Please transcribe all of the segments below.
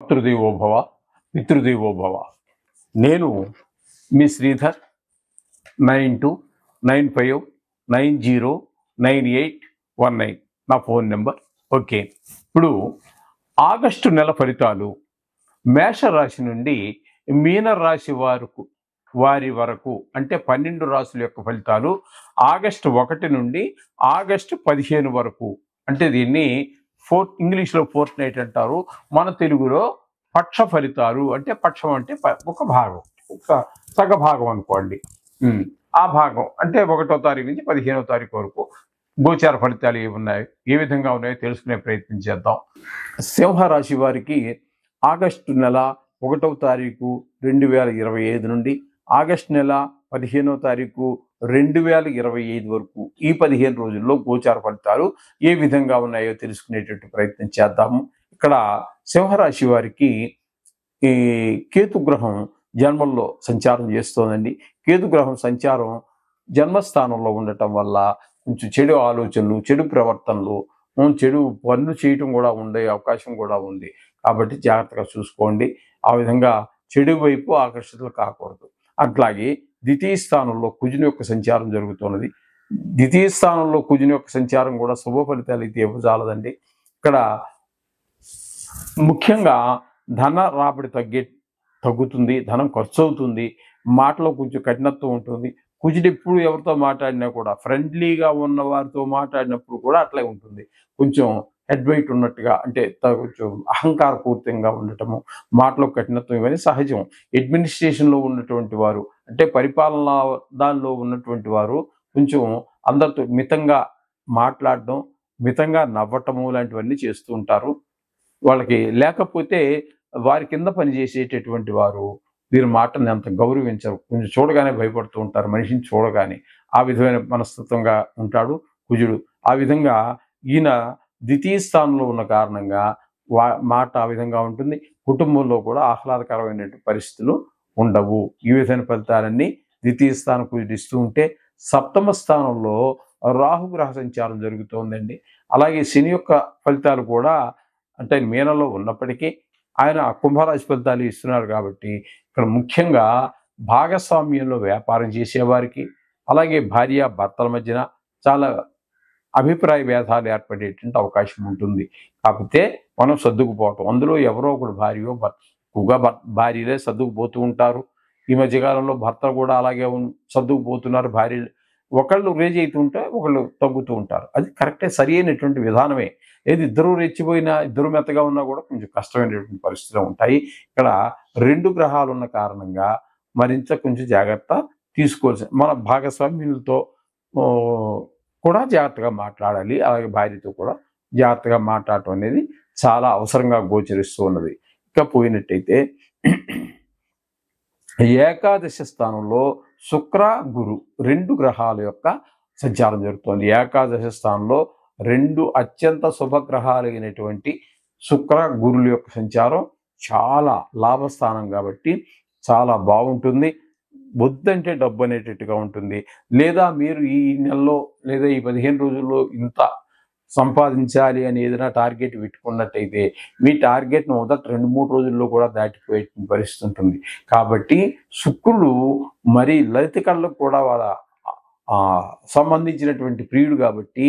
మాతృదేవోభవ పితృదేవోభవ. నేను మీ శ్రీధర్. 9295909819 నా phone number. Okay, ఇప్పుడు ఆగస్టు నెల ఫలితాలు మేషరాశి నుండి మీనరాశి వారి వరకు అంటే 12 రాశుల యొక్క ఫలితాలు ఆగస్టు 1 నుండి ఆగస్టు 15 వరకు. అంటే దీన్ని ఇంగ్లీష్లో ఫోర్త్ నైట్ అంటారు, మన తెలుగులో పక్ష ఫలితాలు. అంటే పక్షం అంటే ఒక భాగం, ఒక సగ భాగం అనుకోండి. ఆ భాగం అంటే 1వ తారీఖు నుంచి 15వ తారీఖు వరకు గోచార ఫలితాలు ఏ విధంగా ఉన్నాయో తెలుసుకునే ప్రయత్నం చేద్దాం. సింహరాశి వారికి ఆగస్టు నెల 1వ తారీఖు 2025 నుండి ఆగస్టు నెల 15వ తారీఖు 2025 వరకు ఈ 15 రోజుల్లో గోచార ఫలితాలు ఏ విధంగా ఉన్నాయో తెలుసుకునేటట్టు ప్రయత్నం చేద్దాము. ఇక్కడ సింహరాశి వారికి ఈ కేతుగ్రహం జన్మల్లో సంచారం చేస్తోందండి. కేతుగ్రహం సంచారం జన్మస్థానంలో ఉండటం వల్ల కొంచెం చెడు ఆలోచనలు, చెడు ప్రవర్తనలు, చెడు పనులు చేయటం కూడా ఉండే అవకాశం కూడా ఉంది. కాబట్టి జాగ్రత్తగా చూసుకోండి. ఆ విధంగా చెడు వైపు ఆకర్షితులు కాకూడదు. అట్లాగే ద్వితీయ స్థానంలో కుజుని యొక్క సంచారం జరుగుతున్నది. ద్వితీయ స్థానంలో కుజుని యొక్క సంచారం కూడా శుభ ఫలితాలు అయితే ఇవ్వజాలదండి. ఇక్కడ ముఖ్యంగా ధన రాబడి తగ్గుతుంది, ధనం ఖర్చు అవుతుంది, మాటలో కొంచెం కఠినత్వం ఉంటుంది. కుజుడు ఎప్పుడు ఎవరితో మాట్లాడినా కూడా ఫ్రెండ్లీగా ఉన్న వారితో మాట్లాడినప్పుడు కూడా అట్లే ఉంటుంది. కొంచెం హెడ్ వెయిట్ ఉన్నట్టుగా, అంటే కొంచెం అహంకారపూరితంగా ఉండటము, మాటలో కఠినత్వం ఇవన్నీ సహజం. అడ్మినిస్ట్రేషన్లో ఉన్నటువంటి వారు, అంటే పరిపాలన దానిలో ఉన్నటువంటి వారు కొంచెం అందరితో మితంగా మాట్లాడడం, మితంగా నవ్వటము లాంటివన్నీ చేస్తూ ఉంటారు. వాళ్ళకి లేకపోతే వారి కింద పనిచేసేటటువంటి వారు వీరి మాటని అంత గౌరవించరు, కొంచెం చూడగానే భయపడుతూ ఉంటారు. మనిషిని చూడగానే ఆ విధమైన మనస్తత్వంగా ఉంటాడు కుజుడు. ఆ విధంగా ఈయన ద్వితీయ స్థానంలో ఉన్న కారణంగా మాట ఆ విధంగా ఉంటుంది. కుటుంబంలో కూడా ఆహ్లాదకరమైన పరిస్థితులు ఉండవు. ఈ విధమైన ఫలితాలన్నీ ద్వితీయ స్థానం కుజుడు ఇస్తూ ఉంటే, సప్తమ స్థానంలో రాహుగ్రహ సంచారం జరుగుతోందండి. అలాగే శని యొక్క ఫలితాలు కూడా, అంటే మీనంలో ఉన్నప్పటికీ ఆయన కుంభరాశి ఫలితాలు ఇస్తున్నారు. కాబట్టి ఇక్కడ ముఖ్యంగా భాగస్వామ్యంలో వ్యాపారం చేసేవారికి, అలాగే భార్య భర్తల మధ్యన చాలా అభిప్రాయ భేదాలు ఏర్పడేటువంటి అవకాశం ఉంటుంది. కాకపోతే మనం సర్దుకుపోవటం, అందులో ఎవరో ఒకడు భార్యలే సర్దుకుపోతూ ఉంటారు. ఈ మధ్యకాలంలో భర్తలు కూడా అలాగే సర్దుకుపోతున్నారు. భార్యలు ఒకళ్ళు రేజ్ అవుతుంటే ఒకళ్ళు తగ్గుతూ ఉంటారు. అది కరెక్టే, సరి అయినటువంటి విధానమే. ఏది ఇద్దరు రెచ్చిపోయినా, ఇద్దరు మెత్తగా ఉన్నా కూడా కొంచెం కష్టమైనటువంటి పరిస్థితులు ఉంటాయి. ఇక్కడ 2 గ్రహాలు ఉన్న కారణంగా మరింత కొంచెం జాగ్రత్త తీసుకోవాల్సి, మన భాగస్వామ్యులతో కూడా జాగ్రత్తగా మాట్లాడాలి. అలాగే భార్యతో కూడా జాగ్రత్తగా మాట్లాడటం అనేది చాలా అవసరంగా గోచరిస్తూ ఉన్నది. ఇక పోయినట్టయితే ఏకాదశ స్థానంలో శుక్ర గురు 2 గ్రహాల యొక్క సంచారం జరుగుతోంది. ఏకాదశ స్థానంలో 2 అత్యంత శుభగ్రహాలైనటువంటి శుక్ర గురుల యొక్క సంచారం చాలా లాభస్థానం కాబట్టి చాలా బాగుంటుంది. వద్దంటే డబ్బు అనేటట్టుగా ఉంటుంది. లేదా మీరు ఈ నెలలో లేదా ఈ 15 రోజుల్లో ఇంత సంపాదించాలి అని ఏదైనా టార్గెట్ పెట్టుకున్నట్టయితే మీ టార్గెట్ను మొదట 2-3 రోజుల్లో కూడా దాటిపోయే పరిస్థితి ఉంటుంది. కాబట్టి శుక్రుడు మరి లలిత కళలకు కూడా వాళ్ళ సంబంధించినటువంటి ప్రియుడు కాబట్టి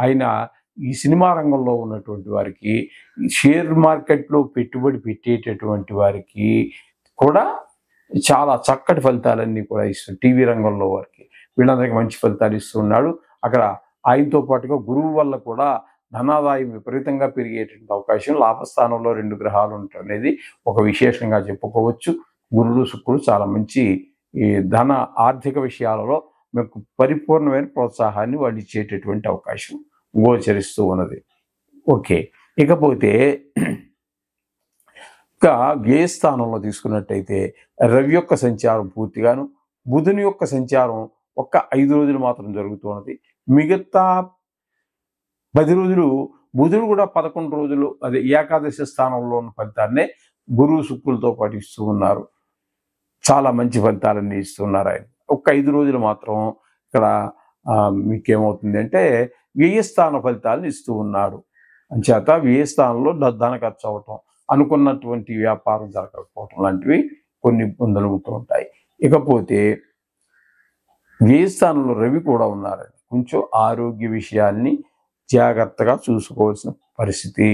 ఆయన ఈ సినిమా రంగంలో ఉన్నటువంటి వారికి, షేర్ మార్కెట్లో పెట్టుబడి పెట్టేటటువంటి వారికి కూడా చాలా చక్కటి ఫలితాలన్నీ కూడా ఇస్తుంది. టీవీ రంగంలో వారికి వీళ్ళందరికీ మంచి ఫలితాలు ఇస్తున్నాడు. అక్కడ ఆయనతో పాటుగా గురువు వల్ల కూడా ధనాదాయం విపరీతంగా పెరిగేటువంటి అవకాశం, లాభస్థానంలో 2 గ్రహాలు ఉండటం అనేది ఒక విశేషంగా చెప్పుకోవచ్చు. గురుడు శుక్రుడు చాలా మంచి ఈ ధన ఆర్థిక విషయాలలో మీకు పరిపూర్ణమైన ప్రోత్సాహాన్ని వాళ్ళు ఇచ్చేటటువంటి అవకాశం గోచరిస్తూ ఉన్నది. ఓకే, ఇకపోతే వ్యయ స్థానంలో తీసుకున్నట్టయితే రవి యొక్క సంచారం పూర్తిగాను, బుధుని యొక్క సంచారం ఒక్క 5 రోజులు మాత్రం జరుగుతున్నది. మిగతా 10 రోజులు బుధుడు కూడా 11 రోజులు అదే ఏకాదశి స్థానంలో ఉన్న ఫలితాన్నే గురువు శుక్రులతో పాటు ఇస్తూ ఉన్నారు. చాలా మంచి ఫలితాలన్నీ ఇస్తున్నారు ఆయన. ఒక్క 5 రోజులు మాత్రం ఇక్కడ మీకేమవుతుంది అంటే వ్యయస్థాన ఫలితాలను ఇస్తూ ఉన్నాడు. అంచేత వ్యయస్థానంలో ధన ఖర్చు అవటం, అనుకున్నటువంటి వ్యాపారం జరగకపోవటం లాంటివి కొన్ని ఇబ్బందులు ఉంటూ ఉంటాయి. ఇకపోతే వ్యయ స్థానంలో రవి కూడా ఉన్నారండి. కొంచెం ఆరోగ్య విషయాల్ని జాగ్రత్తగా చూసుకోవాల్సిన పరిస్థితి.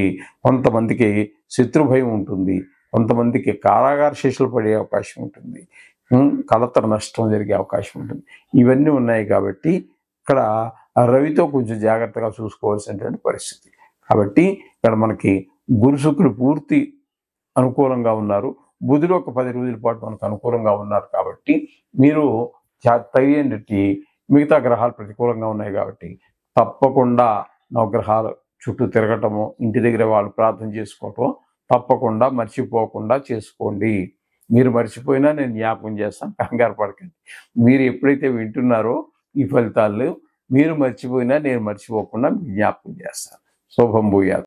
కొంతమందికి శత్రుభయం ఉంటుంది, కొంతమందికి కారాగార శిక్షలు పడే అవకాశం ఉంటుంది, కలతర నష్టం జరిగే అవకాశం ఉంటుంది. ఇవన్నీ ఉన్నాయి కాబట్టి ఇక్కడ రవితో కొంచెం జాగ్రత్తగా చూసుకోవాల్సినటువంటి పరిస్థితి. కాబట్టి ఇక్కడ మనకి గురు శుక్రులు పూర్తి అనుకూలంగా ఉన్నారు, బుధుడు ఒక 10 రోజుల పాటు మనకు అనుకూలంగా ఉన్నారు. కాబట్టి మీరు తగినట్టి మిగతా గ్రహాలు ప్రతికూలంగా ఉన్నాయి కాబట్టి తప్పకుండా నవగ్రహాల చుట్టూ తిరగటము, ఇంటి దగ్గర వాళ్ళు ప్రార్థన చేసుకోవటం తప్పకుండా మర్చిపోకుండా చేసుకోండి. మీరు మర్చిపోయినా నేను జ్ఞాపకం చేస్తాను, కంగారు పడకండి. మీరు ఎప్పుడైతే వింటున్నారో ఈ ఫలితాలు మీరు మర్చిపోయినా నేను మర్చిపోకుండా జ్ఞాపకం చేస్తాను. శుభం భూయాత్.